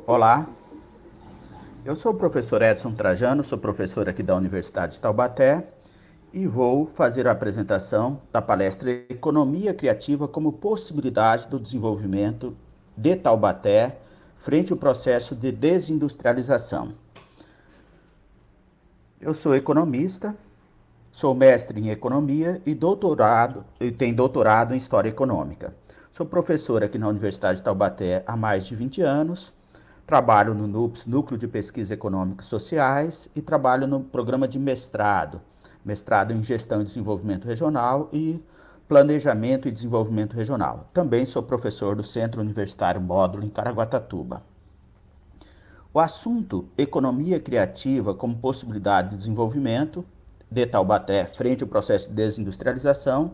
Olá, eu sou o professor Edson Trajano, sou professor aqui da Universidade de Taubaté e vou fazer a apresentação da palestra Economia Criativa como possibilidade do desenvolvimento de Taubaté frente ao processo de desindustrialização. Eu sou economista, sou mestre em economia e tenho doutorado em história econômica. Sou professor aqui na Universidade de Taubaté há mais de 20 anos. Trabalho no NUPS, Núcleo de Pesquisa Econômicas e Sociais, e trabalho no programa de mestrado em Gestão e Desenvolvimento Regional e Planejamento e Desenvolvimento Regional. Também sou professor do Centro Universitário Módulo em Caraguatatuba. O assunto economia criativa como possibilidade de desenvolvimento de Taubaté frente ao processo de desindustrialização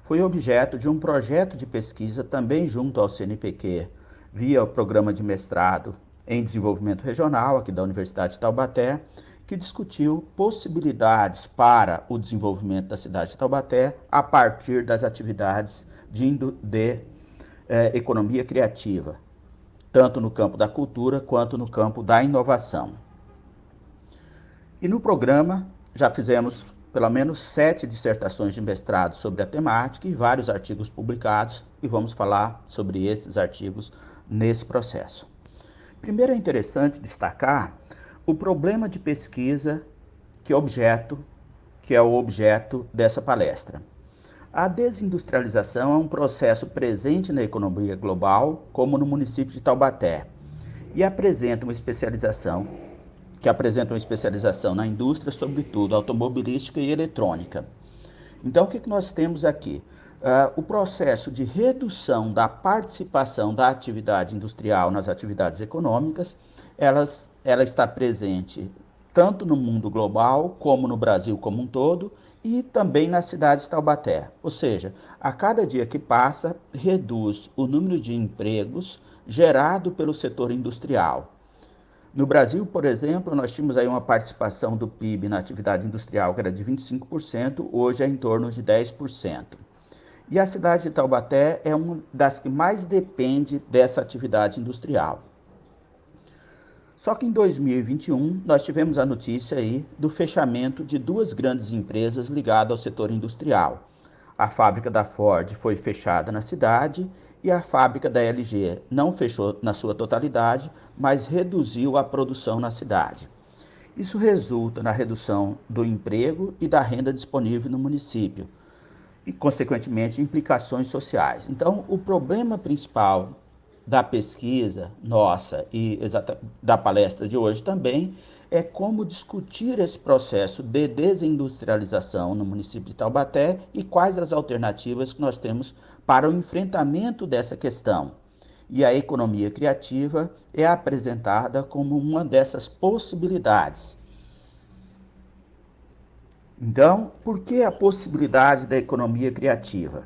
foi objeto de um projeto de pesquisa também junto ao CNPq, via o programa de mestrado em desenvolvimento regional aqui da Universidade de Taubaté, que discutiu possibilidades para o desenvolvimento da cidade de Taubaté a partir das atividades de economia criativa, tanto no campo da cultura quanto no campo da inovação. E no programa já fizemos pelo menos 7 dissertações de mestrado sobre a temática e vários artigos publicados, e vamos falar sobre esses artigos nesse processo. Primeiro é interessante destacar o problema de pesquisa que é o objeto dessa palestra. A desindustrialização é um processo presente na economia global, como no município de Taubaté, e apresenta uma especialização na indústria, sobretudo automobilística e eletrônica. Então, o que nós temos aqui? O processo de redução da participação da atividade industrial nas atividades econômicas, ela está presente tanto no mundo global, como no Brasil como um todo, e também na cidade de Taubaté. Ou seja, a cada dia que passa, reduz o número de empregos gerado pelo setor industrial. No Brasil, por exemplo, nós tínhamos aí uma participação do PIB na atividade industrial que era de 25%, hoje é em torno de 10%. E a cidade de Taubaté é uma das que mais depende dessa atividade industrial. Só que em 2021 nós tivemos a notícia aí do fechamento de duas grandes empresas ligadas ao setor industrial. A fábrica da Ford foi fechada na cidade e a fábrica da LG não fechou na sua totalidade, mas reduziu a produção na cidade. Isso resulta na redução do emprego e da renda disponível no município e, consequentemente, implicações sociais. Então, o problema principal da pesquisa nossa e da palestra de hoje também é como discutir esse processo de desindustrialização no município de Taubaté e quais as alternativas que nós temos para o enfrentamento dessa questão. E a economia criativa é apresentada como uma dessas possibilidades. Então, por que a possibilidade da economia criativa?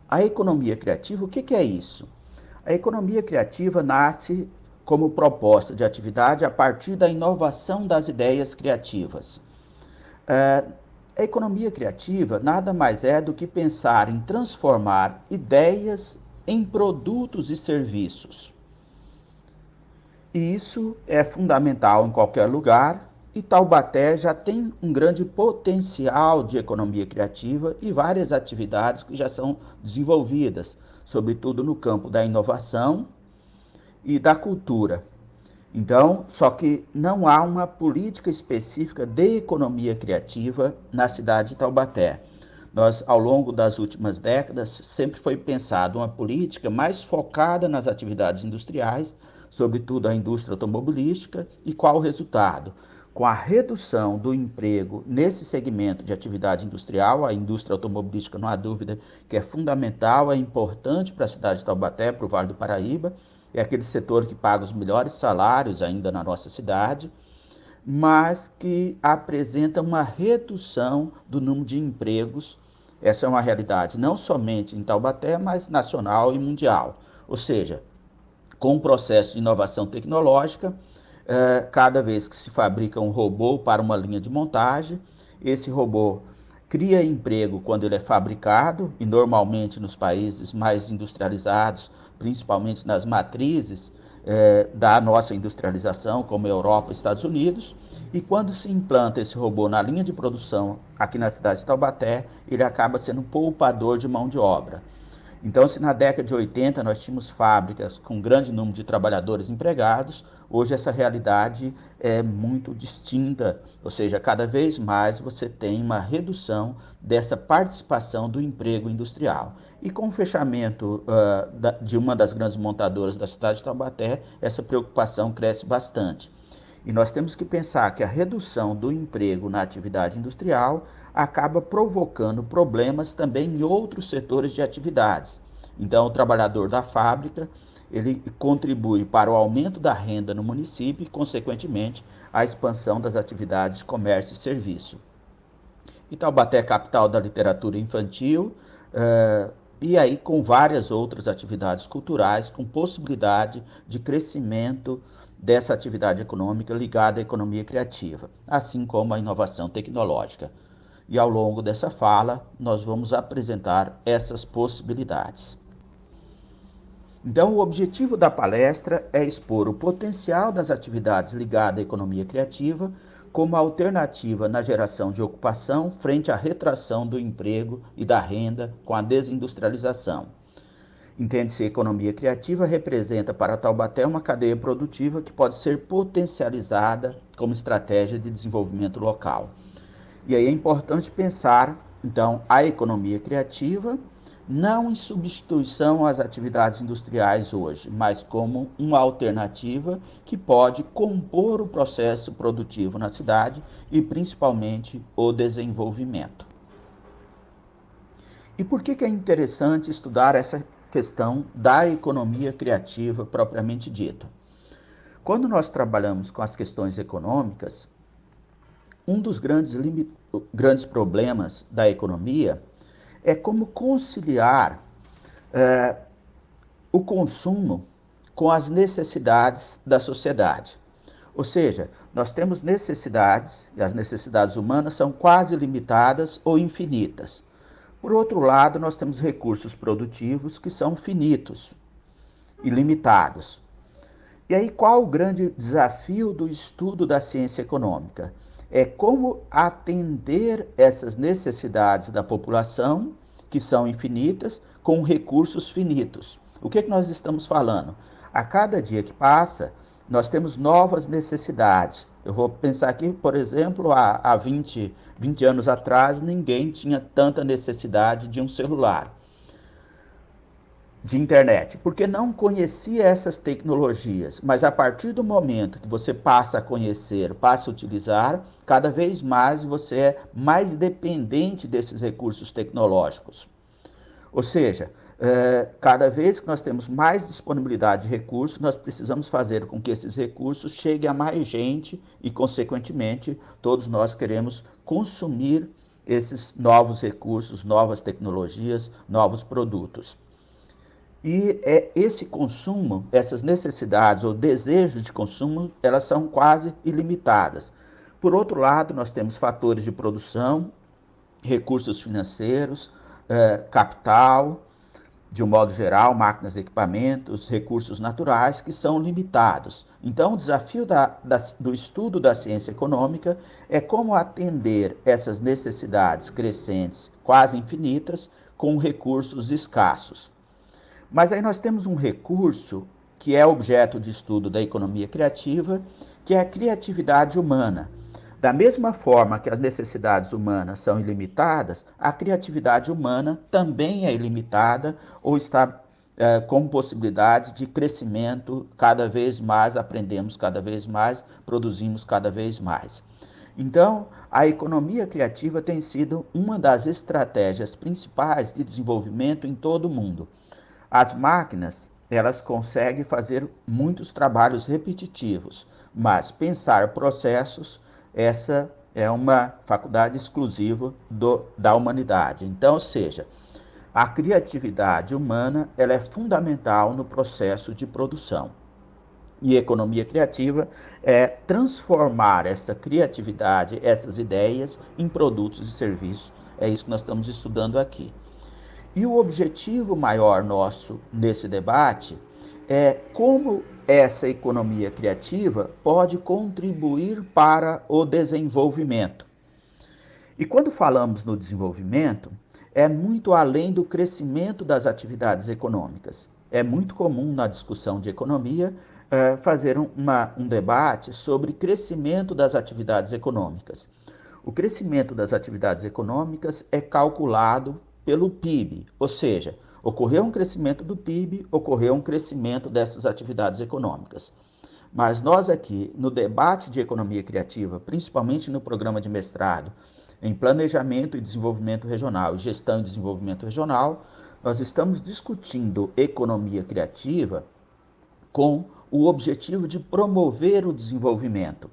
A economia criativa, o que é isso? A economia criativa nasce como proposta de atividade a partir da inovação das ideias criativas. A economia criativa nada mais é do que pensar em transformar ideias em produtos e serviços. E isso é fundamental em qualquer lugar, e Taubaté já tem um grande potencial de economia criativa e várias atividades que já são desenvolvidas, sobretudo no campo da inovação e da cultura. Então, só que não há uma política específica de economia criativa na cidade de Taubaté. Nós, ao longo das últimas décadas, sempre foi pensado uma política mais focada nas atividades industriais, sobretudo a indústria automobilística, e qual o resultado? Com a redução do emprego nesse segmento de atividade industrial, a indústria automobilística não há dúvida que é fundamental, é importante para a cidade de Taubaté, para o Vale do Paraíba, é aquele setor que paga os melhores salários ainda na nossa cidade, mas que apresenta uma redução do número de empregos. Essa é uma realidade não somente em Taubaté, mas nacional e mundial. Ou seja, com o processo de inovação tecnológica, cada vez que se fabrica um robô para uma linha de montagem, esse robô cria emprego quando ele é fabricado, e normalmente nos países mais industrializados, principalmente nas matrizes, da nossa industrialização, como Europa e Estados Unidos. E quando se implanta esse robô na linha de produção aqui na cidade de Taubaté, ele acaba sendo um poupador de mão de obra. Então, se na década de 80 nós tínhamos fábricas com grande número de trabalhadores empregados, hoje essa realidade é muito distinta, ou seja, cada vez mais você tem uma redução dessa participação do emprego industrial. E com o fechamento de uma das grandes montadoras da cidade de Taubaté, essa preocupação cresce bastante. E nós temos que pensar que a redução do emprego na atividade industrial acaba provocando problemas também em outros setores de atividades. Então, o trabalhador da fábrica, ele contribui para o aumento da renda no município e, consequentemente, a expansão das atividades de comércio e serviço. E Taubaté é capital da literatura infantil, e aí com várias outras atividades culturais, com possibilidade de crescimento dessa atividade econômica ligada à economia criativa, assim como à inovação tecnológica. E ao longo dessa fala, nós vamos apresentar essas possibilidades. Então, o objetivo da palestra é expor o potencial das atividades ligadas à economia criativa como alternativa na geração de ocupação frente à retração do emprego e da renda com a desindustrialização. Entende-se, a economia criativa representa para Taubaté uma cadeia produtiva que pode ser potencializada como estratégia de desenvolvimento local. E aí é importante pensar, então, a economia criativa não em substituição às atividades industriais hoje, mas como uma alternativa que pode compor o processo produtivo na cidade e principalmente o desenvolvimento. E por que é interessante estudar essa questão da economia criativa propriamente dita? Quando nós trabalhamos com as questões econômicas, um dos grandes problemas da economia é como conciliar o consumo com as necessidades da sociedade. Ou seja, nós temos necessidades, e as necessidades humanas são quase limitadas ou infinitas. Por outro lado, nós temos recursos produtivos que são finitos e limitados. E aí, qual o grande desafio do estudo da ciência econômica? É como atender essas necessidades da população, que são infinitas, com recursos finitos. O que nós estamos falando? A cada dia que passa, nós temos novas necessidades. Eu vou pensar aqui, por exemplo, há 20 anos atrás, ninguém tinha tanta necessidade de um celular, de internet, porque não conhecia essas tecnologias. Mas a partir do momento que você passa a conhecer, passa a utilizar, cada vez mais você é mais dependente desses recursos tecnológicos. Ou seja, cada vez que nós temos mais disponibilidade de recursos, nós precisamos fazer com que esses recursos cheguem a mais gente e, consequentemente, todos nós queremos consumir esses novos recursos, novas tecnologias, novos produtos. E esse consumo, essas necessidades ou desejos de consumo, elas são quase ilimitadas. Por outro lado, nós temos fatores de produção, recursos financeiros, capital, de um modo geral, máquinas, equipamentos, recursos naturais que são limitados. Então, o desafio do estudo da ciência econômica é como atender essas necessidades crescentes, quase infinitas, com recursos escassos. Mas aí nós temos um recurso que é objeto de estudo da economia criativa, que é a criatividade humana. Da mesma forma que as necessidades humanas são ilimitadas, a criatividade humana também é ilimitada ou está com possibilidade de crescimento cada vez mais, aprendemos cada vez mais, produzimos cada vez mais. Então, a economia criativa tem sido uma das estratégias principais de desenvolvimento em todo o mundo. As máquinas, elas conseguem fazer muitos trabalhos repetitivos, mas pensar processos, essa é uma faculdade exclusiva da humanidade. Então, ou seja, a criatividade humana ela é fundamental no processo de produção. E economia criativa é transformar essa criatividade, essas ideias, em produtos e serviços. É isso que nós estamos estudando aqui. E o objetivo maior nosso nesse debate como essa economia criativa pode contribuir para o desenvolvimento. E quando falamos no desenvolvimento, é muito além do crescimento das atividades econômicas. É muito comum na discussão de economia fazer um debate sobre crescimento das atividades econômicas. O crescimento das atividades econômicas é calculado pelo PIB, ou seja, ocorreu um crescimento do PIB, ocorreu um crescimento dessas atividades econômicas. Mas nós aqui, no debate de economia criativa, principalmente no programa de mestrado em Planejamento e Desenvolvimento Regional e Gestão e Desenvolvimento Regional, nós estamos discutindo economia criativa com o objetivo de promover o desenvolvimento.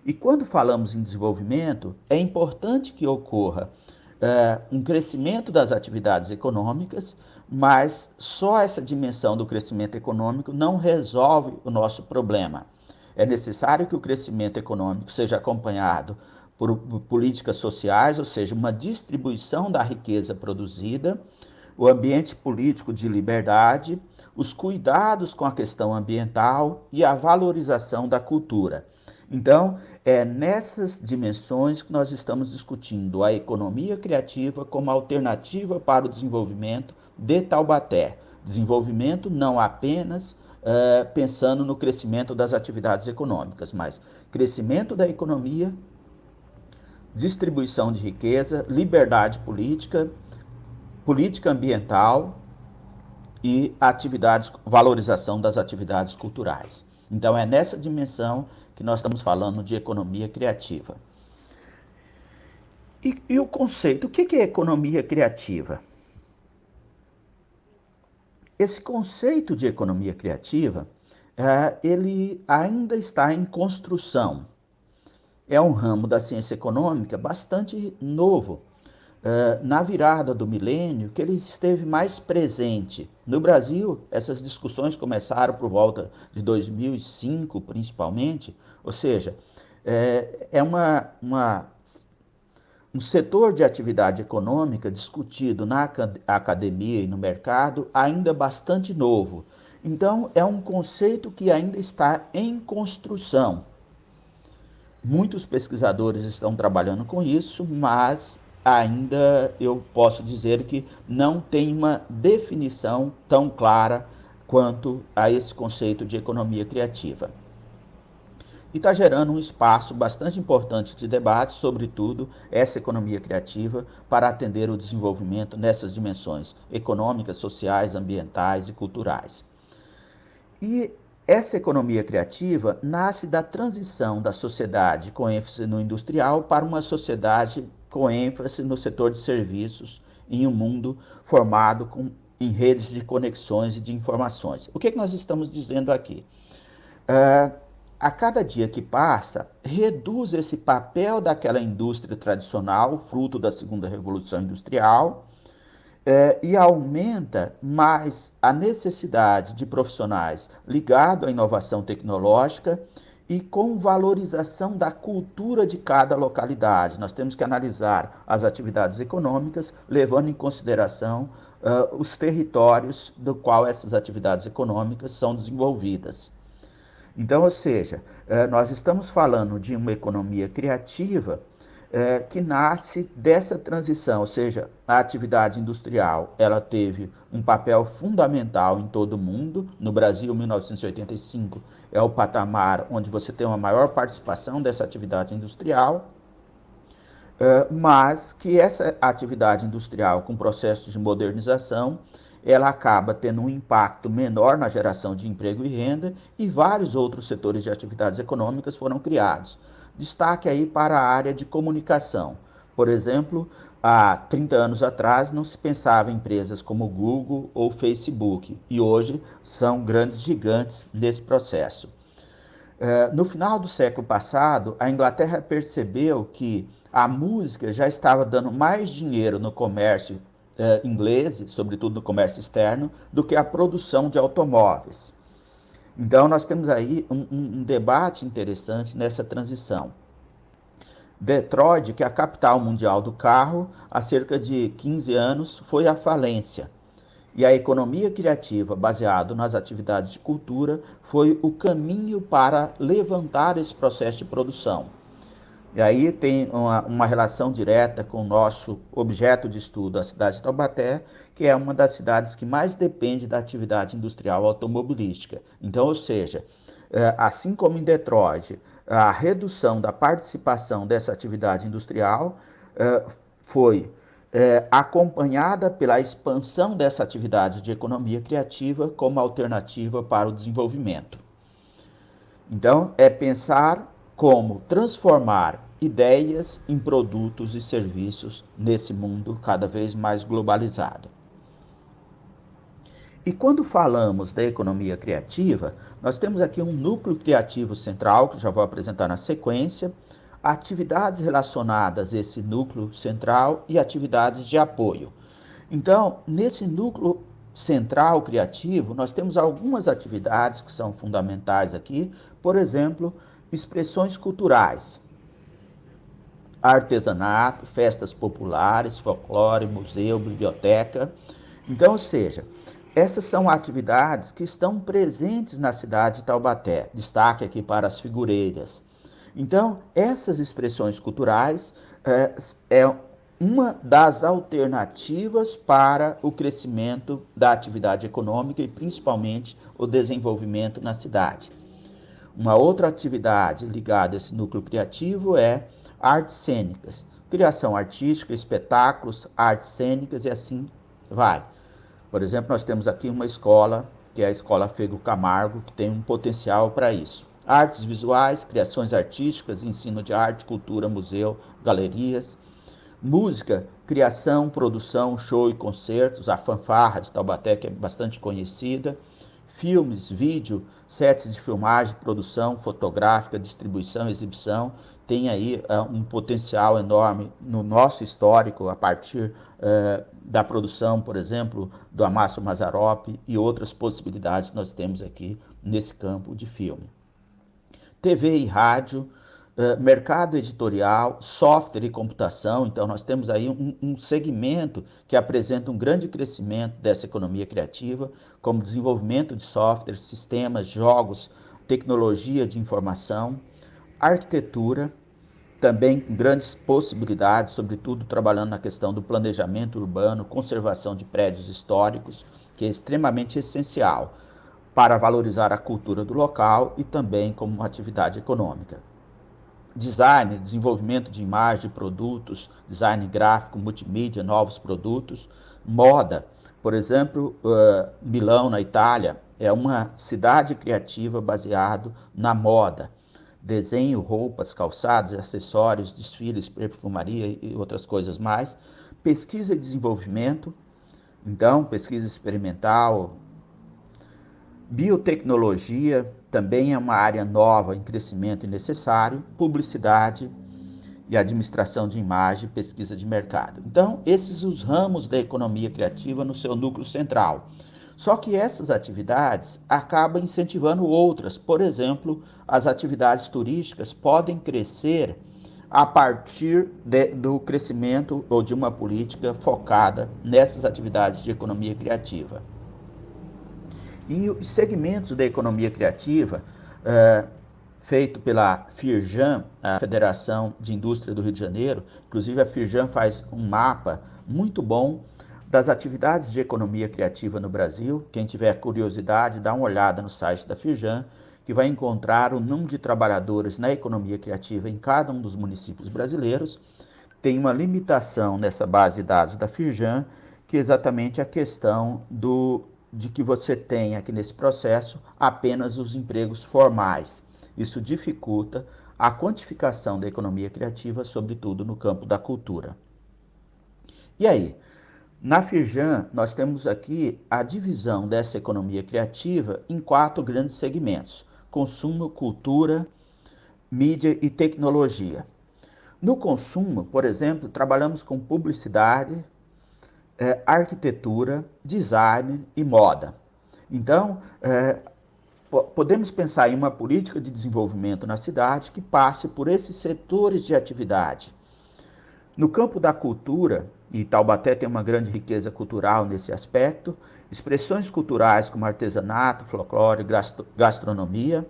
E quando falamos em desenvolvimento, é importante que ocorra um crescimento das atividades econômicas, mas só essa dimensão do crescimento econômico não resolve o nosso problema. É necessário que o crescimento econômico seja acompanhado por políticas sociais, ou seja, uma distribuição da riqueza produzida, o ambiente político de liberdade, os cuidados com a questão ambiental e a valorização da cultura. Então, é nessas dimensões que nós estamos discutindo a economia criativa como alternativa para o desenvolvimento de Taubaté. Desenvolvimento não apenas pensando no crescimento das atividades econômicas, mas crescimento da economia, distribuição de riqueza, liberdade política, política ambiental e valorização das atividades culturais. Então, é nessa dimensão que nós estamos falando de economia criativa. E o conceito, o que é economia criativa? Esse conceito de economia criativa, ele ainda está em construção. É um ramo da ciência econômica bastante novo. Na virada do milênio, que ele esteve mais presente. No Brasil, essas discussões começaram por volta de 2005, principalmente, ou seja, um setor de atividade econômica discutido na academia e no mercado ainda bastante novo. Então, é um conceito que ainda está em construção. Muitos pesquisadores estão trabalhando com isso, mas ainda eu posso dizer que não tem uma definição tão clara quanto a esse conceito de economia criativa. E está gerando um espaço bastante importante de debate, sobretudo essa economia criativa, para atender o desenvolvimento nessas dimensões econômicas, sociais, ambientais e culturais. E essa economia criativa nasce da transição da sociedade com ênfase no industrial para uma sociedade com ênfase no setor de serviços em um mundo formado em redes de conexões e de informações. O que nós estamos dizendo aqui? A cada dia que passa, reduz esse papel daquela indústria tradicional, fruto da segunda revolução industrial, e aumenta mais a necessidade de profissionais ligados à inovação tecnológica e com valorização da cultura de cada localidade. Nós temos que analisar as atividades econômicas, levando em consideração os territórios do qual essas atividades econômicas são desenvolvidas. Então, ou seja, nós estamos falando de uma economia criativa que nasce dessa transição, ou seja, a atividade industrial, ela teve um papel fundamental em todo o mundo. No Brasil, 1985 é o patamar onde você tem uma maior participação dessa atividade industrial, mas que essa atividade industrial, com processos de modernização, ela acaba tendo um impacto menor na geração de emprego e renda, e vários outros setores de atividades econômicas foram criados. Destaque aí para a área de comunicação. Por exemplo, há 30 anos atrás não se pensava em empresas como Google ou Facebook, e hoje são grandes gigantes nesse processo. No final do século passado, a Inglaterra percebeu que a música já estava dando mais dinheiro no comércio inglês, sobretudo no comércio externo, do que a produção de automóveis. Então, nós temos aí um debate interessante nessa transição. Detroit, que é a capital mundial do carro, há cerca de 15 anos, foi à falência. E a economia criativa, baseada nas atividades de cultura, foi o caminho para levantar esse processo de produção. E aí tem uma relação direta com o nosso objeto de estudo, a cidade de Taubaté, que é uma das cidades que mais depende da atividade industrial automobilística. Então, ou seja, assim como em Detroit, a redução da participação dessa atividade industrial foi acompanhada pela expansão dessa atividade de economia criativa como alternativa para o desenvolvimento. Então, é pensar como transformar ideias em produtos e serviços nesse mundo cada vez mais globalizado. E quando falamos da economia criativa, nós temos aqui um núcleo criativo central, que já vou apresentar na sequência, atividades relacionadas a esse núcleo central e atividades de apoio. Então, nesse núcleo central criativo, nós temos algumas atividades que são fundamentais aqui, por exemplo, expressões culturais, artesanato, festas populares, folclore, museu, biblioteca. Então, ou seja, essas são atividades que estão presentes na cidade de Taubaté. Destaque aqui para as figureiras. Então, essas expressões culturais é uma das alternativas para o crescimento da atividade econômica e principalmente o desenvolvimento na cidade. Uma outra atividade ligada a esse núcleo criativo é artes cênicas, criação artística, espetáculos, artes cênicas e assim vai. Por exemplo, nós temos aqui uma escola, que é a Escola Fego Camargo, que tem um potencial para isso. Artes visuais, criações artísticas, ensino de arte, cultura, museu, galerias. Música, criação, produção, show e concertos, a fanfarra de Taubaté, que é bastante conhecida. Filmes, vídeo, sets de filmagem, produção fotográfica, distribuição, exibição, tem aí um potencial enorme no nosso histórico, a partir da produção, por exemplo, do Amácio Mazzaropi e outras possibilidades que nós temos aqui nesse campo de filme. TV e rádio, mercado editorial, software e computação. Então, nós temos aí um segmento que apresenta um grande crescimento dessa economia criativa, como desenvolvimento de software, sistemas, jogos, tecnologia de informação, arquitetura, também com grandes possibilidades, sobretudo trabalhando na questão do planejamento urbano, conservação de prédios históricos, que é extremamente essencial para valorizar a cultura do local e também como uma atividade econômica. Design, desenvolvimento de imagem, de produtos, design gráfico, multimídia, novos produtos. Moda, por exemplo, Milão, na Itália, é uma cidade criativa baseada na moda. Desenho, roupas, calçados, acessórios, desfiles, perfumaria e outras coisas mais. Pesquisa e desenvolvimento, então, pesquisa experimental. Biotecnologia também é uma área nova em crescimento e necessário. Publicidade e administração de imagem, pesquisa de mercado. Então, esses são os ramos da economia criativa no seu núcleo central. Só que essas atividades acabam incentivando outras. Por exemplo, as atividades turísticas podem crescer a partir do crescimento ou de uma política focada nessas atividades de economia criativa. E os segmentos da economia criativa, feito pela Firjan, a Federação de Indústria do Rio de Janeiro, inclusive a Firjan faz um mapa muito bom das atividades de economia criativa no Brasil. Quem tiver curiosidade, dá uma olhada no site da Firjan, que vai encontrar o número de trabalhadores na economia criativa em cada um dos municípios brasileiros. Tem uma limitação nessa base de dados da Firjan, que é exatamente a questão de que você tem aqui nesse processo apenas os empregos formais. Isso dificulta a quantificação da economia criativa, sobretudo no campo da cultura. E aí? Na Firjan, nós temos aqui a divisão dessa economia criativa em 4 grandes segmentos: consumo, cultura, mídia e tecnologia. No consumo, por exemplo, trabalhamos com publicidade, arquitetura, design e moda. Então, podemos pensar em uma política de desenvolvimento na cidade que passe por esses setores de atividade. No campo da cultura, e Taubaté tem uma grande riqueza cultural nesse aspecto, expressões culturais como artesanato, folclore, gastronomia,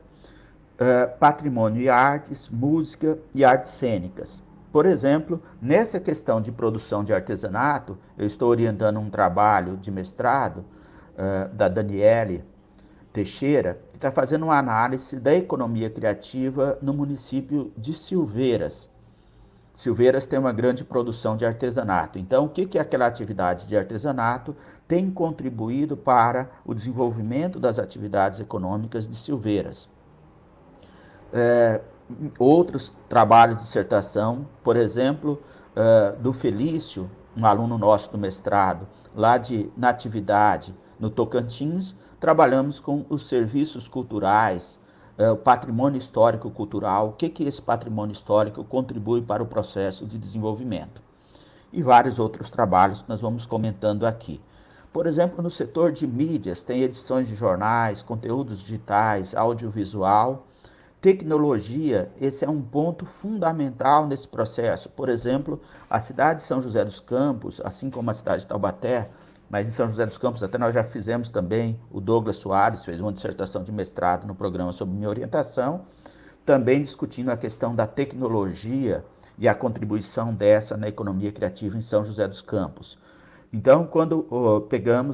patrimônio e artes, música e artes cênicas. Por exemplo, nessa questão de produção de artesanato, eu estou orientando um trabalho de mestrado da Daniele Teixeira, que está fazendo uma análise da economia criativa no município de Silveiras. Silveiras tem uma grande produção de artesanato. Então, o que aquela atividade de artesanato tem contribuído para o desenvolvimento das atividades econômicas de Silveiras? Outros trabalhos de dissertação, por exemplo, do Felício, um aluno nosso do mestrado, lá de Natividade, no Tocantins, trabalhamos com os serviços culturais, o patrimônio histórico-cultural, o que esse patrimônio histórico contribui para o processo de desenvolvimento. E vários outros trabalhos que nós vamos comentando aqui. Por exemplo, no setor de mídias, tem edições de jornais, conteúdos digitais, audiovisual, tecnologia. Esse é um ponto fundamental nesse processo. Por exemplo, a cidade de São José dos Campos, assim como a cidade de Taubaté, mas em São José dos Campos até nós já fizemos também, o Douglas Soares fez uma dissertação de mestrado no programa sobre minha orientação, também discutindo a questão da tecnologia e a contribuição dessa na economia criativa em São José dos Campos. Então, quando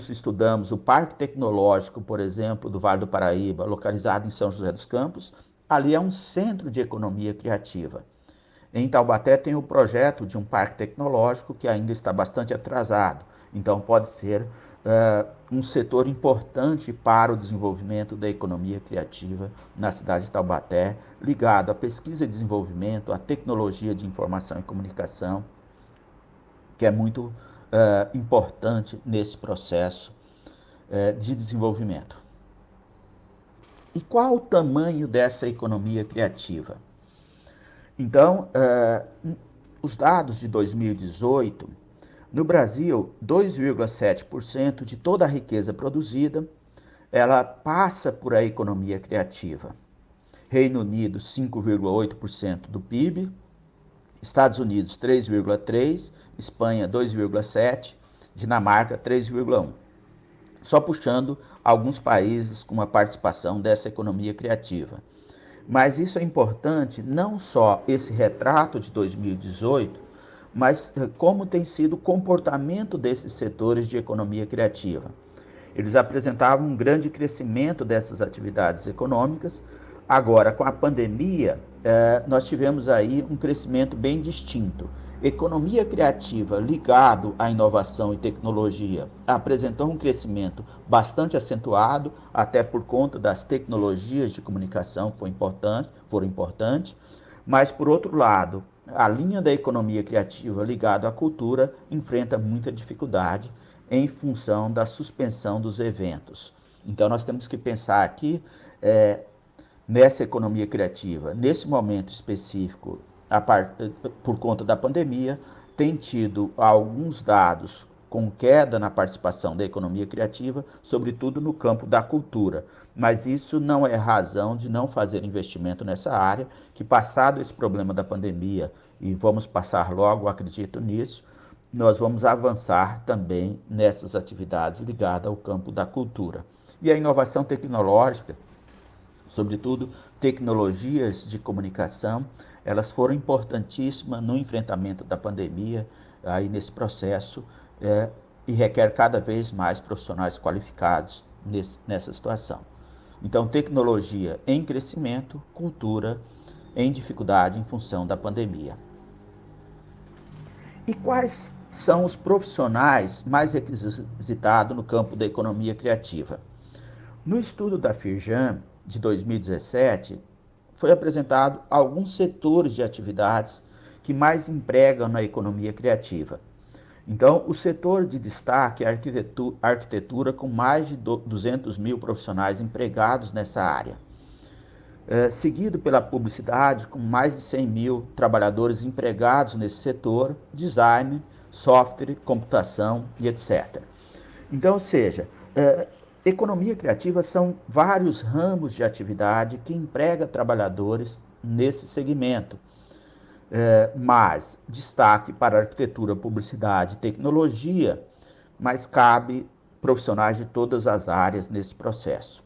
estudamos o Parque Tecnológico, por exemplo, do Vale do Paraíba, localizado em São José dos Campos, ali é um centro de economia criativa. Em Taubaté tem o projeto de um parque tecnológico que ainda está bastante atrasado. Então, pode ser um setor importante para o desenvolvimento da economia criativa na cidade de Taubaté, ligado à pesquisa e desenvolvimento, à tecnologia de informação e comunicação, que é muito importante nesse processo de desenvolvimento. E qual o tamanho dessa economia criativa? Então, os dados de 2018, no Brasil, 2,7% de toda a riqueza produzida, ela passa por a economia criativa. Reino Unido, 5,8% do PIB, Estados Unidos, 3,3%, Espanha, 2,7%, Dinamarca, 3,1%. Só puxando alguns países com uma participação dessa economia criativa. Mas isso é importante, não só esse retrato de 2018, mas como tem sido o comportamento desses setores de economia criativa. Eles apresentavam um grande crescimento dessas atividades econômicas. Agora, com a pandemia, nós tivemos aí um crescimento bem distinto. Economia criativa ligado à inovação e tecnologia apresentou um crescimento bastante acentuado, até por conta das tecnologias de comunicação que foram importantes, mas, por outro lado, a linha da economia criativa ligada à cultura enfrenta muita dificuldade em função da suspensão dos eventos. Então, nós temos que pensar aqui nessa economia criativa, nesse momento específico, por conta da pandemia, tem tido alguns dados com queda na participação da economia criativa, sobretudo no campo da cultura. Mas isso não é razão de não fazer investimento nessa área, que passado esse problema da pandemia, e vamos passar logo, acredito nisso, nós vamos avançar também nessas atividades ligadas ao campo da cultura. E a inovação tecnológica, sobretudo tecnologias de comunicação, elas foram importantíssimas no enfrentamento da pandemia, aí nesse processo, e requer cada vez mais profissionais qualificados nessa situação. Então, tecnologia em crescimento, cultura em dificuldade em função da pandemia. E quais são os profissionais mais requisitados no campo da economia criativa? No estudo da Firjan, de 2017, foi apresentado alguns setores de atividades que mais empregam na economia criativa. Então, o setor de destaque é a arquitetura, com mais de 200 mil profissionais empregados nessa área. Seguido pela publicidade, com mais de 100 mil trabalhadores empregados nesse setor, design, software, computação e etc. Então, ou seja, economia criativa são vários ramos de atividade que emprega trabalhadores nesse segmento. Mas destaque para arquitetura, publicidade e tecnologia, mas cabe profissionais de todas as áreas nesse processo.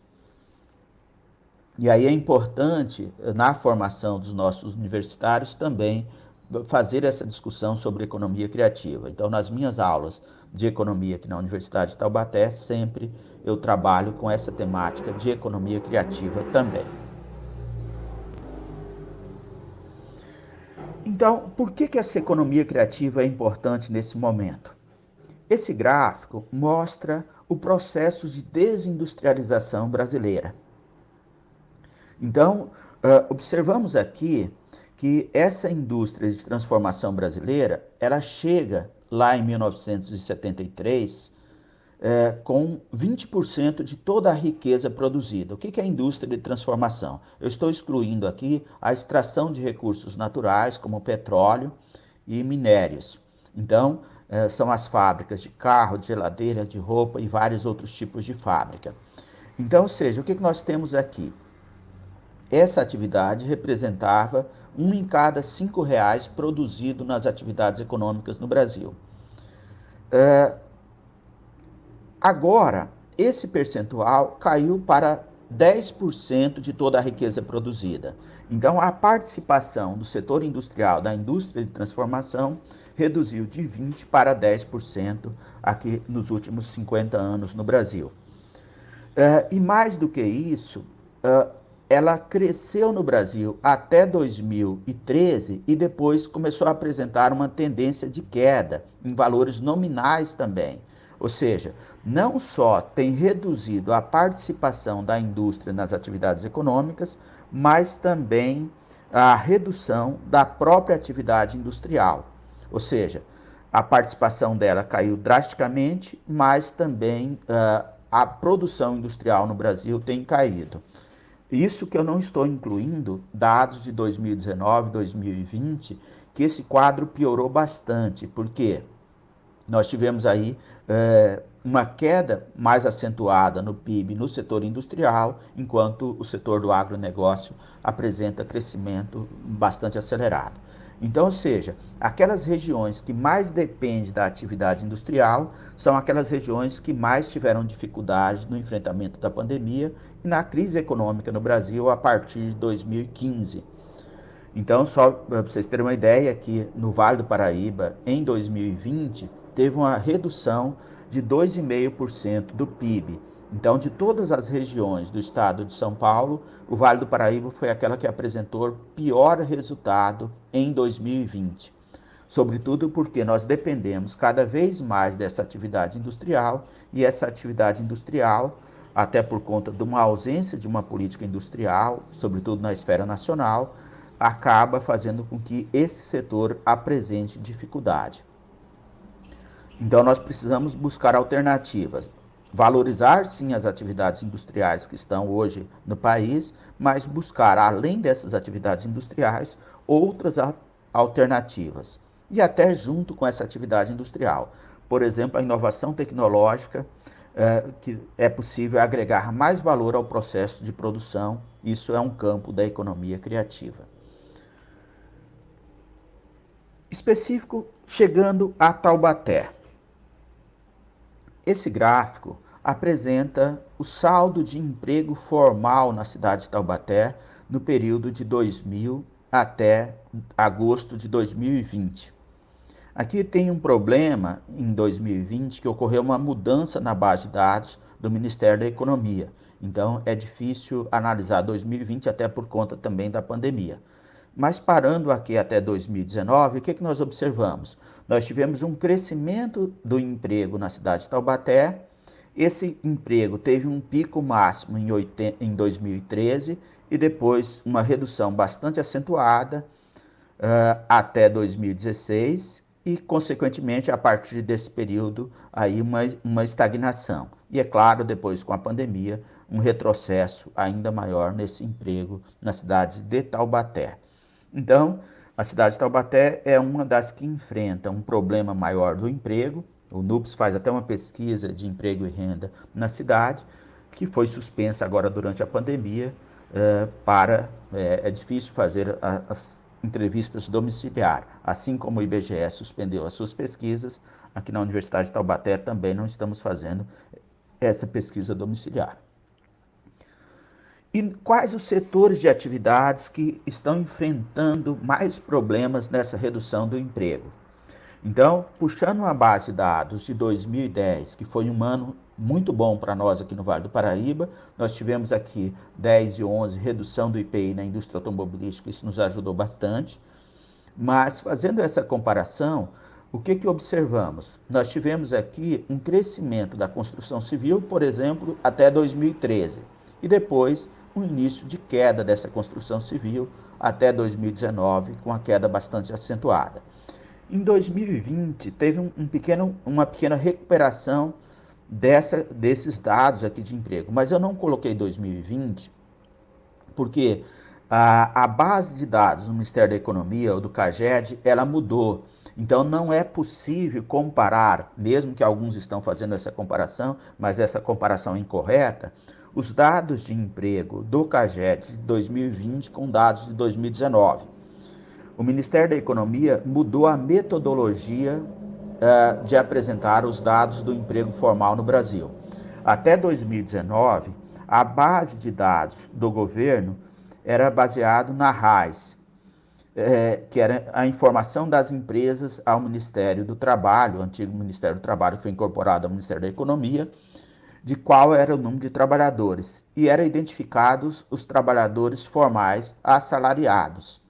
E aí é importante, na formação dos nossos universitários, também fazer essa discussão sobre economia criativa. Então, nas minhas aulas de economia aqui na Universidade de Taubaté, sempre eu trabalho com essa temática de economia criativa também. Então, por que essa economia criativa é importante nesse momento? Esse gráfico mostra o processo de desindustrialização brasileira. Então, observamos aqui que essa indústria de transformação brasileira, ela chega lá em 1973 com 20% de toda a riqueza produzida. O que é a indústria de transformação? Eu estou excluindo aqui a extração de recursos naturais, como petróleo e minérios. Então, são as fábricas de carro, de geladeira, de roupa e vários outros tipos de fábrica. Então, ou seja, o que nós temos aqui? Essa atividade representava 1 em cada 5 reais produzido nas atividades econômicas no Brasil. Agora, esse percentual caiu para 10% de toda a riqueza produzida. Então, a participação do setor industrial, da indústria de transformação, reduziu de 20% para 10% aqui nos últimos 50 anos no Brasil. E mais do que isso, ela cresceu no Brasil até 2013 e depois começou a apresentar uma tendência de queda em valores nominais também. Ou seja, não só tem reduzido a participação da indústria nas atividades econômicas, mas também a redução da própria atividade industrial. Ou seja, a participação dela caiu drasticamente, mas também a produção industrial no Brasil tem caído. Isso que eu não estou incluindo dados de 2019, 2020, que esse quadro piorou bastante, porque nós tivemos aí uma queda mais acentuada no PIB no setor industrial, enquanto o setor do agronegócio apresenta crescimento bastante acelerado. Então, ou seja, aquelas regiões que mais dependem da atividade industrial são aquelas regiões que mais tiveram dificuldade no enfrentamento da pandemia e na crise econômica no Brasil a partir de 2015. Então, só para vocês terem uma ideia, que no Vale do Paraíba, em 2020, teve uma redução de 2,5% do PIB. Então, de todas as regiões do estado de São Paulo, o Vale do Paraíba foi aquela que apresentou pior resultado em 2020. Sobretudo porque nós dependemos cada vez mais dessa atividade industrial, e essa atividade industrial, até por conta de uma ausência de uma política industrial, sobretudo na esfera nacional, acaba fazendo com que esse setor apresente dificuldade. Então, nós precisamos buscar alternativas. Valorizar, sim, as atividades industriais que estão hoje no país, mas buscar, além dessas atividades industriais, outras alternativas. E até junto com essa atividade industrial. Por exemplo, a inovação tecnológica, que é possível agregar mais valor ao processo de produção. Isso é um campo da economia criativa. Específico, chegando a Taubaté. Esse gráfico apresenta o saldo de emprego formal na cidade de Taubaté no período de 2000 até agosto de 2020. Aqui tem um problema em 2020, que ocorreu uma mudança na base de dados do Ministério da Economia. Então, é difícil analisar 2020 até por conta também da pandemia. Mas parando aqui até 2019, o que nós observamos? Nós tivemos um crescimento do emprego na cidade de Taubaté. Esse emprego teve um pico máximo em 2013 e depois uma redução bastante acentuada até 2016 e, consequentemente, a partir desse período, aí uma estagnação. E, é claro, depois com a pandemia, um retrocesso ainda maior nesse emprego na cidade de Taubaté. Então, a cidade de Taubaté é uma das que enfrenta um problema maior do emprego. O NUPS faz até uma pesquisa de emprego e renda na cidade, que foi suspensa agora durante a pandemia. É difícil fazer as entrevistas domiciliar. Assim como o IBGE suspendeu as suas pesquisas, aqui na Universidade de Taubaté também não estamos fazendo essa pesquisa domiciliar. E quais os setores de atividades que estão enfrentando mais problemas nessa redução do emprego? Então, puxando uma base de dados de 2010, que foi um ano muito bom para nós aqui no Vale do Paraíba, nós tivemos aqui 10 e 11, redução do IPI na indústria automobilística, isso nos ajudou bastante. Mas, fazendo essa comparação, o que observamos? Nós tivemos aqui um crescimento da construção civil, por exemplo, até 2013, e depois um início de queda dessa construção civil até 2019, com a queda bastante acentuada. Em 2020, teve uma pequena recuperação desses dados aqui de emprego, mas eu não coloquei 2020 porque a base de dados do Ministério da Economia ou do CAGED, ela mudou. Então não é possível comparar, mesmo que alguns estão fazendo essa comparação, mas essa comparação é incorreta, os dados de emprego do CAGED de 2020 com dados de 2019. O Ministério da Economia mudou a metodologia de apresentar os dados do emprego formal no Brasil. Até 2019, a base de dados do governo era baseado na RAIS, que era a informação das empresas ao Ministério do Trabalho, o antigo Ministério do Trabalho que foi incorporado ao Ministério da Economia, de qual era o número de trabalhadores, e eram identificados os trabalhadores formais assalariados.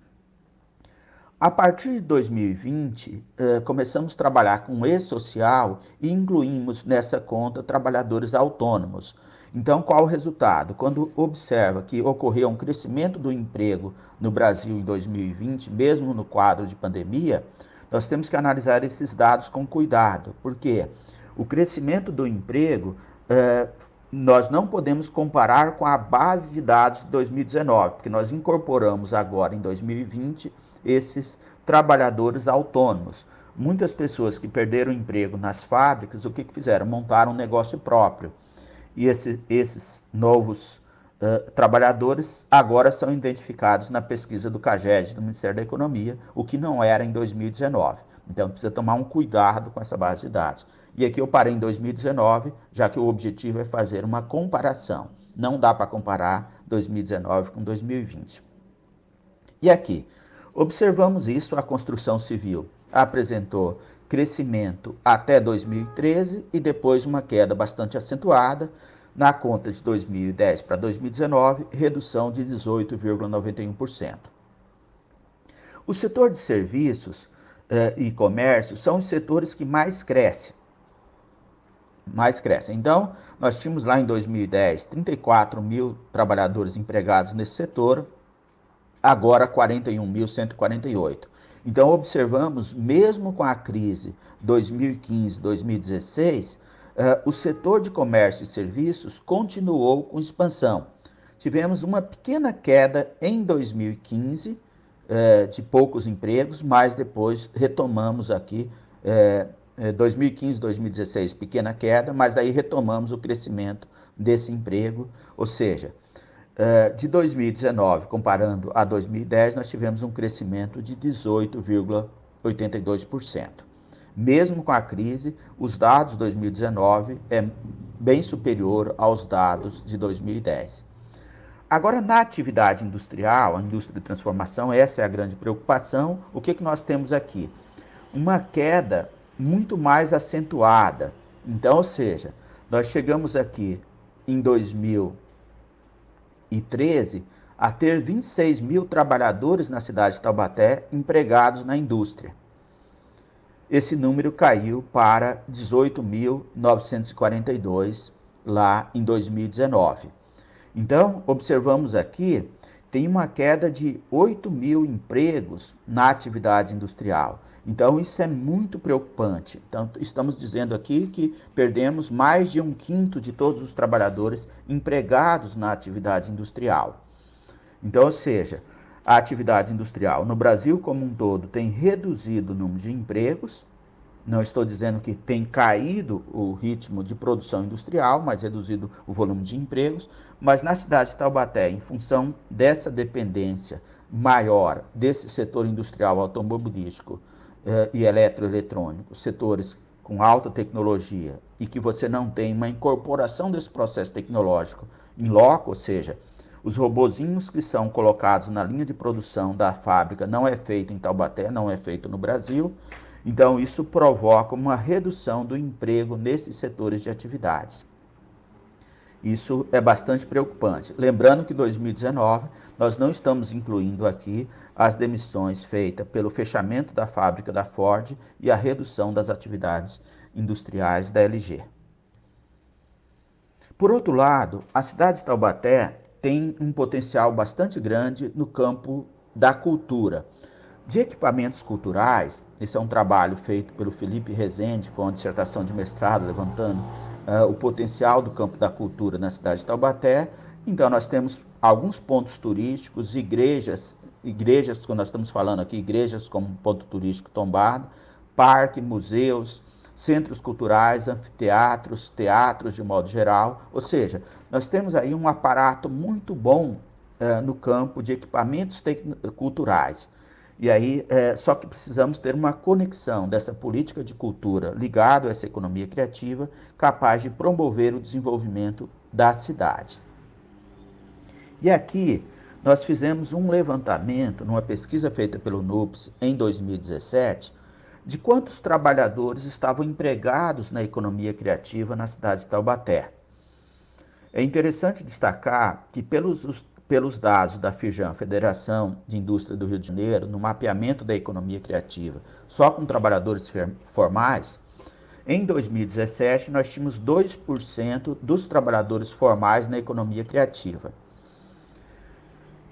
A partir de 2020, começamos a trabalhar com o E-Social e incluímos nessa conta trabalhadores autônomos. Então, qual o resultado? Quando observa que ocorreu um crescimento do emprego no Brasil em 2020, mesmo no quadro de pandemia, nós temos que analisar esses dados com cuidado, porque o crescimento do emprego nós não podemos comparar com a base de dados de 2019, porque nós incorporamos agora em 2020 esses trabalhadores autônomos. Muitas pessoas que perderam o emprego nas fábricas, o que fizeram? Montaram um negócio próprio. E esses novos trabalhadores agora são identificados na pesquisa do CAGED, do Ministério da Economia, o que não era em 2019. Então, precisa tomar um cuidado com essa base de dados. E aqui eu parei em 2019, já que o objetivo é fazer uma comparação. Não dá para comparar 2019 com 2020. E aqui, observamos isso, a construção civil apresentou crescimento até 2013 e depois uma queda bastante acentuada. Na conta de 2010 para 2019, redução de 18,91%. O setor de serviços e comércio são os setores que mais crescem. Então, nós tínhamos lá em 2010 34 mil trabalhadores empregados nesse setor, agora 41.148. Então, observamos, mesmo com a crise 2015-2016, o setor de comércio e serviços continuou com expansão. Tivemos uma pequena queda em 2015, de poucos empregos, mas depois retomamos aqui, 2015-2016, pequena queda, mas daí retomamos o crescimento desse emprego, ou seja, de 2019, comparando a 2010, nós tivemos um crescimento de 18,82%. Mesmo com a crise, os dados de 2019 é bem superior aos dados de 2010. Agora, na atividade industrial, a indústria de transformação, essa é a grande preocupação. O que nós temos aqui? Uma queda muito mais acentuada. Então, ou seja, nós chegamos aqui em 2013 a ter 26 mil trabalhadores na cidade de Taubaté empregados na indústria. Esse número caiu para 18.942 lá em 2019. Então, observamos aqui, tem uma queda de 8 mil empregos na atividade industrial. Então, isso é muito preocupante. Então, estamos dizendo aqui que perdemos mais de 1/5 de todos os trabalhadores empregados na atividade industrial. Então, ou seja, a atividade industrial no Brasil como um todo tem reduzido o número de empregos. Não estou dizendo que tem caído o ritmo de produção industrial, mas reduzido o volume de empregos. Mas na cidade de Taubaté, em função dessa dependência maior desse setor industrial automobilístico e eletroeletrônico, setores com alta tecnologia e que você não tem uma incorporação desse processo tecnológico em loco, ou seja, os robozinhos que são colocados na linha de produção da fábrica não é feito em Taubaté, não é feito no Brasil, então isso provoca uma redução do emprego nesses setores de atividades. Isso é bastante preocupante. Lembrando que em 2019 nós não estamos incluindo aqui as demissões feitas pelo fechamento da fábrica da Ford e a redução das atividades industriais da LG. Por outro lado, a cidade de Taubaté tem um potencial bastante grande no campo da cultura. De equipamentos culturais, esse é um trabalho feito pelo Felipe Rezende, foi uma dissertação de mestrado levantando o potencial do campo da cultura na cidade de Taubaté. Então nós temos alguns pontos turísticos, igrejas, quando nós estamos falando aqui, igrejas como ponto turístico tombado, parque, museus, centros culturais, anfiteatros, teatros de modo geral, ou seja, nós temos aí um aparato muito bom no campo de equipamentos culturais. E aí, só que precisamos ter uma conexão dessa política de cultura ligada a essa economia criativa, capaz de promover o desenvolvimento da cidade. E aqui, nós fizemos um levantamento, numa pesquisa feita pelo NUPS em 2017, de quantos trabalhadores estavam empregados na economia criativa na cidade de Taubaté. É interessante destacar que pelos dados da FIJAM, Federação de Indústria do Rio de Janeiro, no mapeamento da economia criativa, só com trabalhadores formais, em 2017 nós tínhamos 2% dos trabalhadores formais na economia criativa.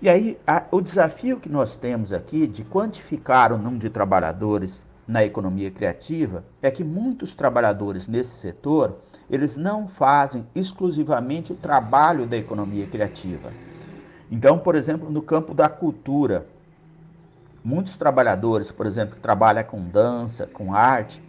E aí, o desafio que nós temos aqui de quantificar o número de trabalhadores na economia criativa é que muitos trabalhadores nesse setor, eles não fazem exclusivamente o trabalho da economia criativa. Então, por exemplo, no campo da cultura, muitos trabalhadores, por exemplo, que trabalham com dança, com arte,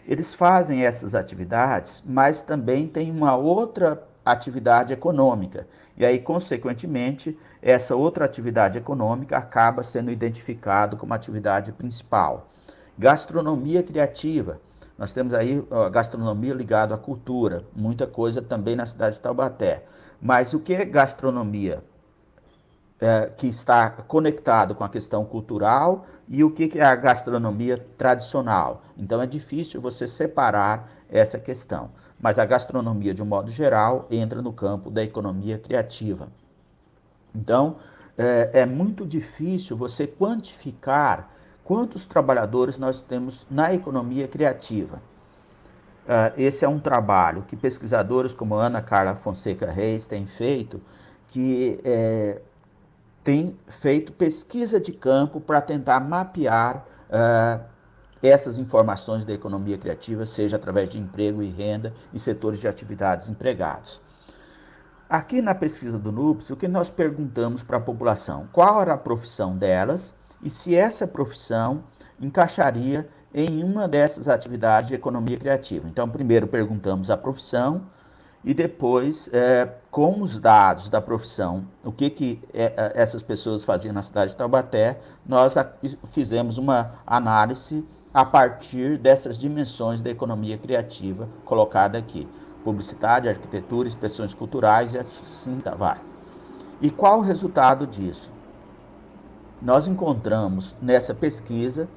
eles fazem essas atividades, mas também têm uma outra atividade econômica. E aí, consequentemente, essa outra atividade econômica acaba sendo identificada como atividade principal. Gastronomia criativa. Nós temos aí a gastronomia ligada à cultura, muita coisa também na cidade de Taubaté. Mas o que é gastronomia? Que está conectado com a questão cultural e o que é a gastronomia tradicional. Então é difícil você separar essa questão. Mas a gastronomia, de um modo geral, entra no campo da economia criativa. Então, é muito difícil você quantificar quantos trabalhadores nós temos na economia criativa. Esse é um trabalho que pesquisadores como Ana Carla Fonseca Reis têm feito, que tem feito pesquisa de campo para tentar mapear essas informações da economia criativa, seja através de emprego e renda e setores de atividades empregados. Aqui na pesquisa do NUPS, o que nós perguntamos para a população? Qual era a profissão delas e se essa profissão encaixaria em uma dessas atividades de economia criativa. Então, primeiro perguntamos a profissão e depois, com os dados da profissão, o que essas pessoas faziam na cidade de Taubaté, nós fizemos uma análise a partir dessas dimensões da economia criativa colocada aqui. Publicidade, arquitetura, expressões culturais e assim vai. E qual o resultado disso? Nós encontramos nessa pesquisa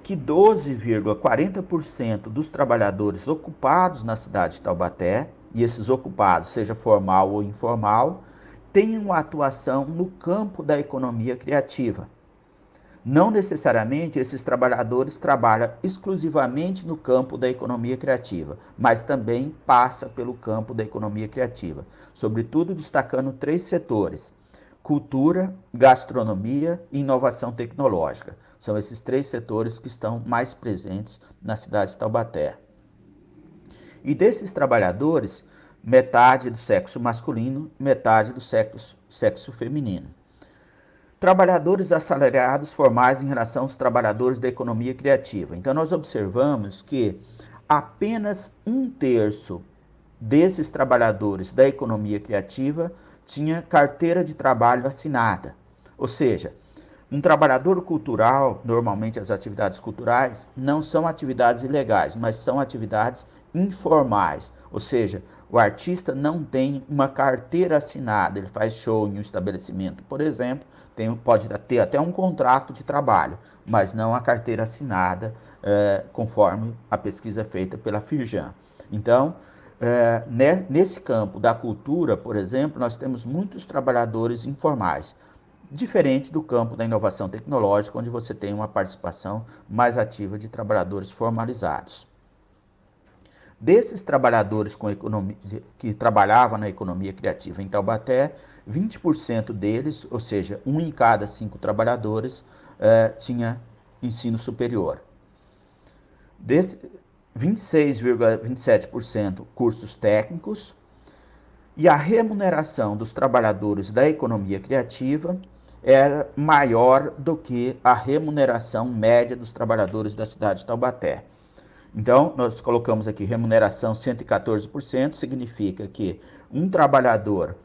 que 12,40% dos trabalhadores ocupados na cidade de Taubaté, e esses ocupados, seja formal ou informal, têm uma atuação no campo da economia criativa. Não necessariamente esses trabalhadores trabalham exclusivamente no campo da economia criativa, mas também passa pelo campo da economia criativa, sobretudo destacando 3 setores: cultura, gastronomia e inovação tecnológica. São esses 3 setores que estão mais presentes na cidade de Taubaté. E desses trabalhadores, metade do sexo masculino, metade do sexo feminino. Trabalhadores assalariados formais em relação aos trabalhadores da economia criativa. Então, nós observamos que apenas 1/3 desses trabalhadores da economia criativa tinha carteira de trabalho assinada. Ou seja, Um trabalhador cultural, normalmente as atividades culturais, não são atividades ilegais, mas são atividades informais, ou seja, o artista não tem uma carteira assinada, ele faz show em um estabelecimento, por exemplo, pode ter até um contrato de trabalho, mas não a carteira assinada, conforme a pesquisa feita pela Firjan. Então, nesse campo da cultura, por exemplo, nós temos muitos trabalhadores informais, diferente do campo da inovação tecnológica, onde você tem uma participação mais ativa de trabalhadores formalizados. Desses trabalhadores que trabalhavam na economia criativa em Taubaté, 20% deles, ou seja, 1 em cada 5 trabalhadores, tinha ensino superior. Desse 26,27% cursos técnicos, e a remuneração dos trabalhadores da economia criativa era maior do que a remuneração média dos trabalhadores da cidade de Taubaté. Então, nós colocamos aqui remuneração 114%, significa que um trabalhador,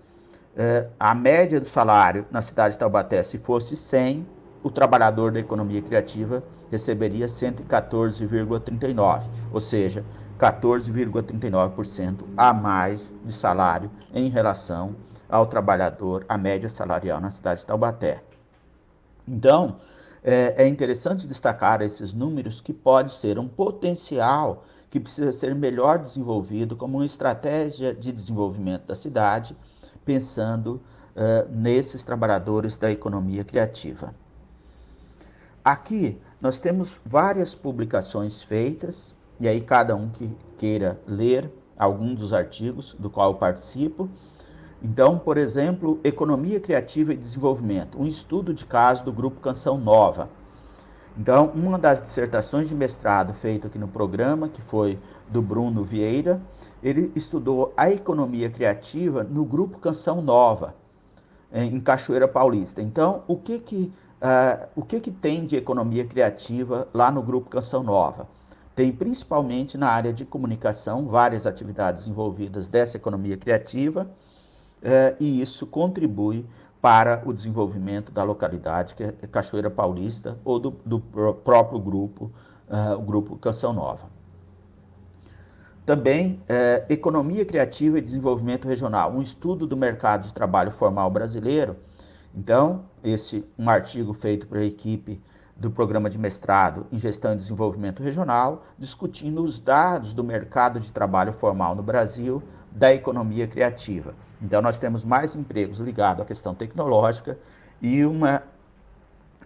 a média do salário na cidade de Taubaté, se fosse 100, o trabalhador da economia criativa receberia 114,39, ou seja, 14,39% a mais de salário em relação ao trabalhador, a média salarial na cidade de Taubaté. Então, é interessante destacar esses números, que pode ser um potencial que precisa ser melhor desenvolvido como uma estratégia de desenvolvimento da cidade, pensando nesses trabalhadores da economia criativa. Aqui nós temos várias publicações feitas, e aí cada um que queira ler algum dos artigos do qual eu participo. Então, por exemplo, Economia Criativa e Desenvolvimento, um estudo de caso do Grupo Canção Nova. Então, uma das dissertações de mestrado feito aqui no programa, que foi do Bruno Vieira, ele estudou a economia criativa no Grupo Canção Nova, em Cachoeira Paulista. Então, o que tem de economia criativa lá no Grupo Canção Nova? Tem principalmente na área de comunicação várias atividades envolvidas dessa economia criativa, e isso contribui para o desenvolvimento da localidade, que é Cachoeira Paulista, ou do próprio grupo, o Grupo Canção Nova. Também, Economia Criativa e Desenvolvimento Regional, um estudo do mercado de trabalho formal brasileiro. Então, um artigo feito pela equipe do programa de mestrado em Gestão e Desenvolvimento Regional, discutindo os dados do mercado de trabalho formal no Brasil, da economia criativa. Então, nós temos mais empregos ligados à questão tecnológica e uma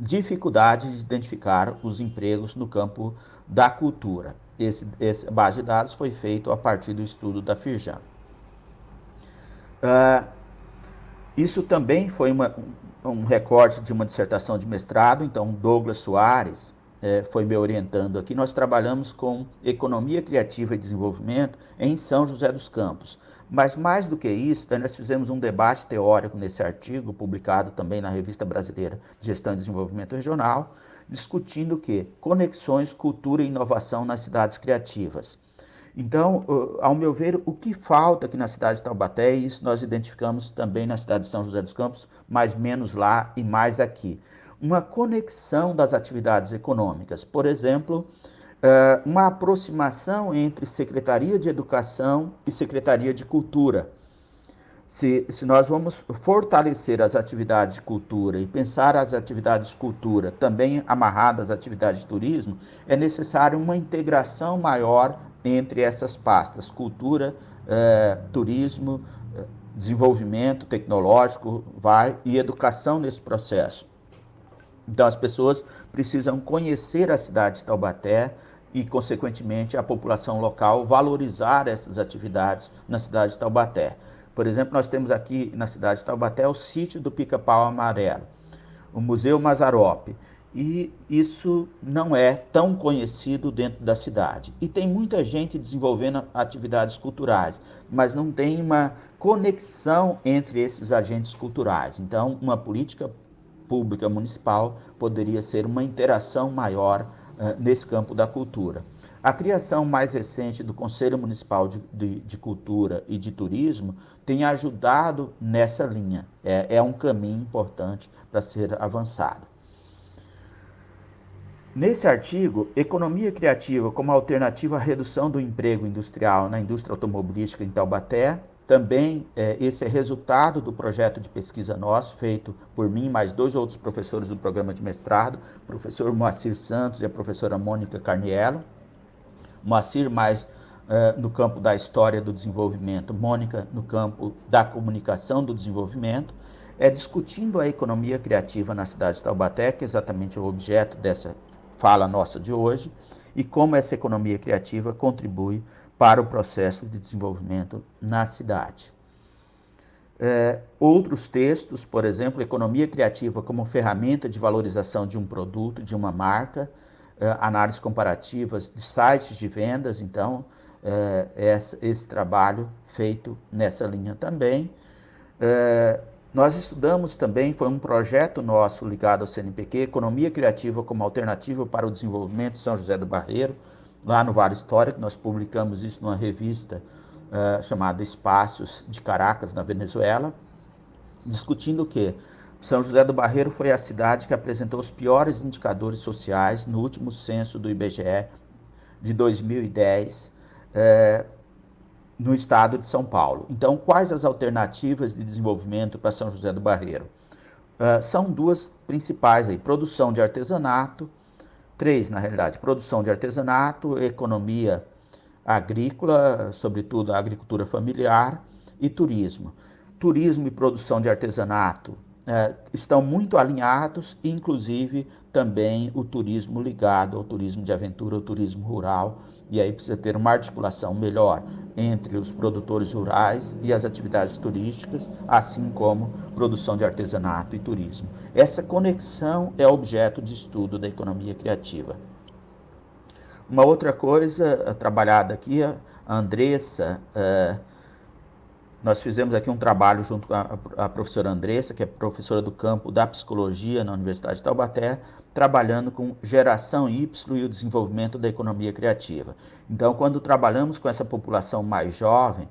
dificuldade de identificar os empregos no campo da cultura. Essa base de dados foi feito a partir do estudo da Firjan. Isso também foi um recorte de uma dissertação de mestrado, então Douglas Soares foi me orientando aqui. Nós trabalhamos com economia criativa e desenvolvimento em São José dos Campos. Mas mais do que isso, nós fizemos um debate teórico nesse artigo, publicado também na Revista Brasileira de Gestão e Desenvolvimento Regional, discutindo o quê? Conexões, cultura e inovação nas cidades criativas. Então, ao meu ver, o que falta aqui na cidade de Taubaté, e isso nós identificamos também na cidade de São José dos Campos, mas menos lá e mais aqui, uma conexão das atividades econômicas. Por exemplo, uma aproximação entre Secretaria de Educação e Secretaria de Cultura. Se nós vamos fortalecer as atividades de cultura e pensar as atividades de cultura também amarradas às atividades de turismo, é necessário uma integração maior entre essas pastas, cultura, turismo, desenvolvimento tecnológico, e educação nesse processo. Então, as pessoas precisam conhecer a cidade de Taubaté e, consequentemente, a população local valorizar essas atividades na cidade de Taubaté. Por exemplo, nós temos aqui na cidade de Taubaté o sítio do Pica-Pau Amarelo, o Museu Mazzaropi, e isso não é tão conhecido dentro da cidade. E tem muita gente desenvolvendo atividades culturais, mas não tem uma conexão entre esses agentes culturais. Então, uma política pública municipal poderia ser uma interação maior nesse campo da cultura. A criação mais recente do Conselho Municipal de Cultura e de Turismo tem ajudado nessa linha. É um caminho importante para ser avançado. Nesse artigo, economia criativa como alternativa à redução do emprego industrial na indústria automobilística em Taubaté. Também, esse é resultado do projeto de pesquisa nosso, feito por mim e mais 2 outros professores do programa de mestrado, o professor Moacir Santos e a professora Mônica Carniello. Moacir mais no campo da história do desenvolvimento, Mônica no campo da comunicação do desenvolvimento, discutindo a economia criativa na cidade de Taubaté, que é exatamente o objeto dessa fala nossa de hoje, e como essa economia criativa contribui para o processo de desenvolvimento na cidade. Outros textos, por exemplo, economia criativa como ferramenta de valorização de um produto, de uma marca, análises comparativas de sites de vendas, então, esse trabalho feito nessa linha também. Nós estudamos também, foi um projeto nosso ligado ao CNPq, Economia Criativa como Alternativa para o Desenvolvimento de São José do Barreiro, lá no Vale Histórico. Nós publicamos isso numa revista chamada Espaços de Caracas, na Venezuela, discutindo o quê? São José do Barreiro foi a cidade que apresentou os piores indicadores sociais no último censo do IBGE de 2010, no estado de São Paulo. Então, quais as alternativas de desenvolvimento para São José do Barreiro? São 2 principais aí, produção de artesanato, 3 na realidade, produção de artesanato, economia agrícola, sobretudo a agricultura familiar, e turismo. Turismo e produção de artesanato estão muito alinhados, inclusive também o turismo ligado ao turismo de aventura, o turismo rural, e aí precisa ter uma articulação melhor entre os produtores rurais e as atividades turísticas, assim como produção de artesanato e turismo. Essa conexão é objeto de estudo da economia criativa. Uma outra coisa trabalhada aqui, a Andressa, nós fizemos aqui um trabalho junto com a professora Andressa, que é professora do campo da psicologia na Universidade de Taubaté, trabalhando com geração Y e o desenvolvimento da economia criativa. Então, quando trabalhamos com essa população mais jovem,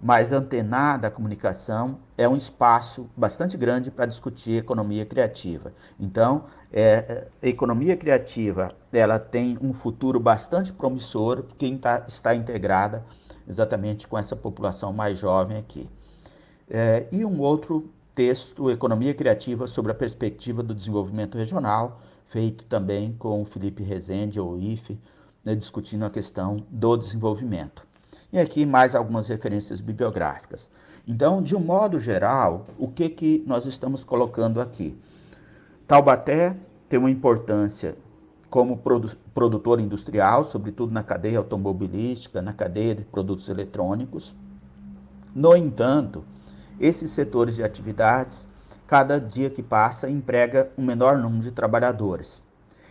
mais antenada à comunicação, é um espaço bastante grande para discutir economia criativa. Então, a economia criativa, ela tem um futuro bastante promissor, porque está integrada exatamente com essa população mais jovem aqui. E um outro texto, Economia Criativa sobre a Perspectiva do Desenvolvimento Regional, feito também com o Felipe Rezende, ou IFE, discutindo a questão do desenvolvimento. E aqui mais algumas referências bibliográficas. Então, de um modo geral, o que nós estamos colocando aqui? Taubaté tem uma importância como produtor industrial, sobretudo na cadeia automobilística, na cadeia de produtos eletrônicos. No entanto, esses setores de atividades, cada dia que passa, emprega um menor número de trabalhadores.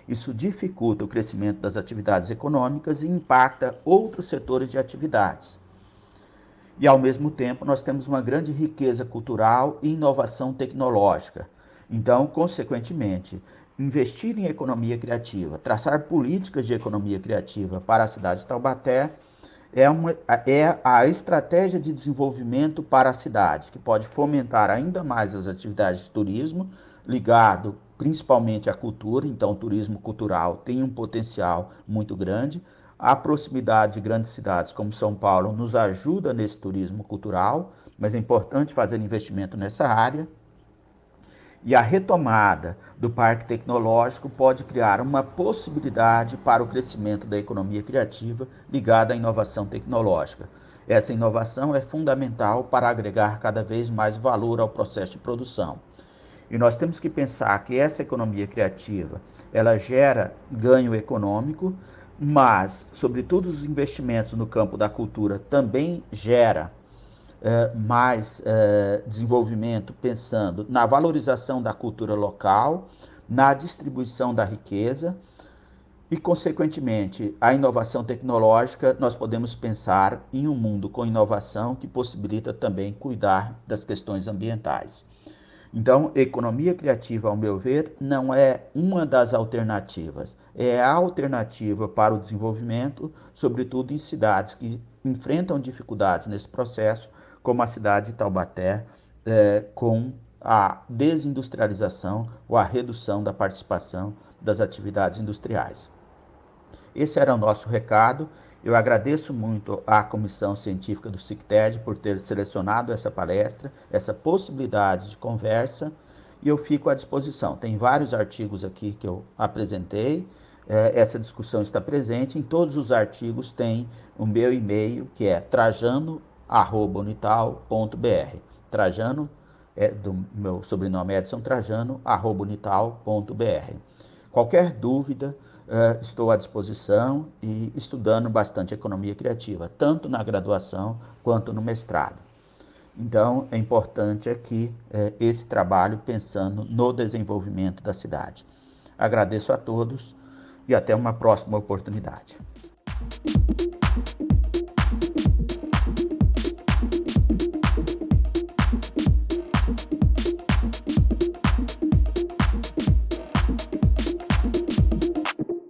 Isso dificulta o crescimento das atividades econômicas e impacta outros setores de atividades. E, ao mesmo tempo, nós temos uma grande riqueza cultural e inovação tecnológica. Então, consequentemente, investir em economia criativa, traçar políticas de economia criativa para a cidade de Taubaté é a estratégia de desenvolvimento para a cidade, que pode fomentar ainda mais as atividades de turismo, ligado principalmente à cultura. Então, o turismo cultural tem um potencial muito grande. A proximidade de grandes cidades como São Paulo nos ajuda nesse turismo cultural, mas é importante fazer investimento nessa área. E a retomada do parque tecnológico pode criar uma possibilidade para o crescimento da economia criativa ligada à inovação tecnológica. Essa inovação é fundamental para agregar cada vez mais valor ao processo de produção. E nós temos que pensar que essa economia criativa, ela gera ganho econômico, mas, sobretudo, os investimentos no campo da cultura também gera mais desenvolvimento, pensando na valorização da cultura local, na distribuição da riqueza e, consequentemente, a inovação tecnológica. Nós podemos pensar em um mundo com inovação que possibilita também cuidar das questões ambientais. Então, economia criativa, ao meu ver, não é uma das alternativas, é a alternativa para o desenvolvimento, sobretudo em cidades que enfrentam dificuldades nesse processo, como a cidade de Taubaté, com a desindustrialização ou a redução da participação das atividades industriais. Esse era o nosso recado. Eu agradeço muito à Comissão Científica do Cicted por ter selecionado essa palestra, essa possibilidade de conversa, e eu fico à disposição. Tem vários artigos aqui que eu apresentei, essa discussão está presente. Em todos os artigos tem o meu e-mail, que é trajano@unital.br. Trajano, do meu sobrenome Edson Trajano, @unital.br. Qualquer dúvida, estou à disposição e estudando bastante economia criativa, tanto na graduação quanto no mestrado. Então, é importante aqui esse trabalho pensando no desenvolvimento da cidade. Agradeço a todos e até uma próxima oportunidade.